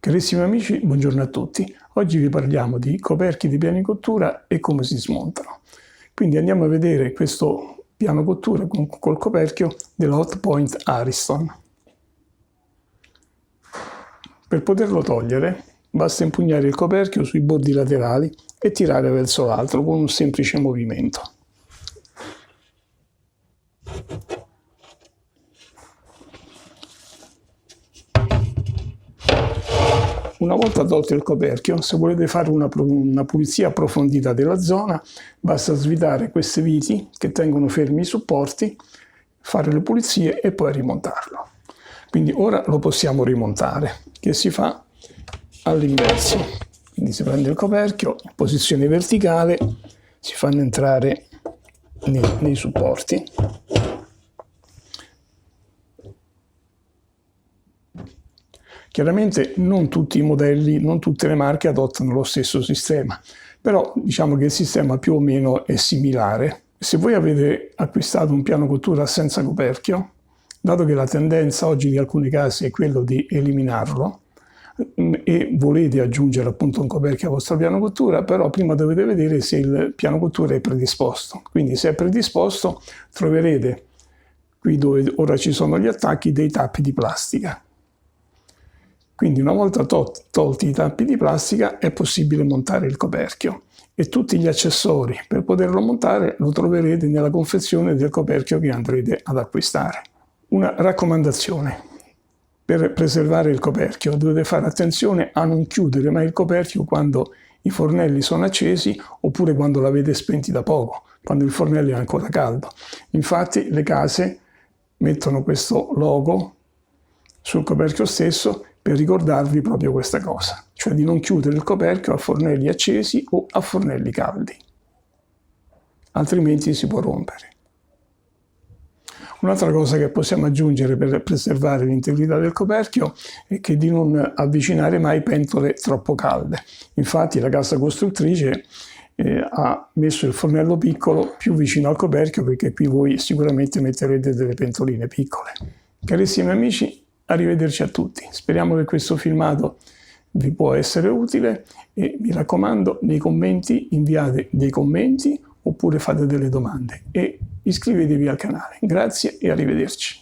Carissimi amici, buongiorno a tutti. Oggi vi parliamo di coperchi di piani cottura e come si smontano. Quindi andiamo a vedere questo piano cottura col coperchio della Hotpoint Ariston. Per poterlo togliere basta impugnare il coperchio sui bordi laterali e tirare verso l'alto con un semplice movimento. Una volta tolto il coperchio, se volete fare una pulizia approfondita della zona, basta svitare queste viti che tengono fermi i supporti, fare le pulizie e poi rimontarlo. Quindi ora lo possiamo rimontare, che si fa all'inverso. Quindi si prende il coperchio in posizione verticale, si fanno entrare nei supporti. Chiaramente non tutti i modelli, non tutte le marche adottano lo stesso sistema, però diciamo che il sistema più o meno è similare. Se voi avete acquistato un piano cottura senza coperchio, dato che la tendenza oggi di alcune case è quello di eliminarlo e volete aggiungere appunto un coperchio al vostro piano cottura, però prima dovete vedere se il piano cottura è predisposto. Quindi se è predisposto troverete qui dove ora ci sono gli attacchi dei tappi di plastica. Quindi una volta tolti i tappi di plastica è possibile montare il coperchio e tutti gli accessori per poterlo montare lo troverete nella confezione del coperchio che andrete ad acquistare. Una raccomandazione: per preservare il coperchio dovete fare attenzione a non chiudere mai il coperchio quando i fornelli sono accesi oppure quando l'avete spenti da poco, quando il fornello è ancora caldo. Infatti le case mettono questo logo sul coperchio stesso per ricordarvi proprio questa cosa, cioè di non chiudere il coperchio a fornelli accesi o a fornelli caldi, altrimenti si può rompere. Un'altra cosa che possiamo aggiungere per preservare l'integrità del coperchio è che di non avvicinare mai pentole troppo calde. Infatti la casa costruttrice ha messo il fornello piccolo più vicino al coperchio perché qui voi sicuramente metterete delle pentoline piccole. Carissimi amici, arrivederci a tutti. Speriamo che questo filmato vi può essere utile e mi raccomando, nei commenti inviate dei commenti oppure fate delle domande e iscrivetevi al canale. Grazie e arrivederci.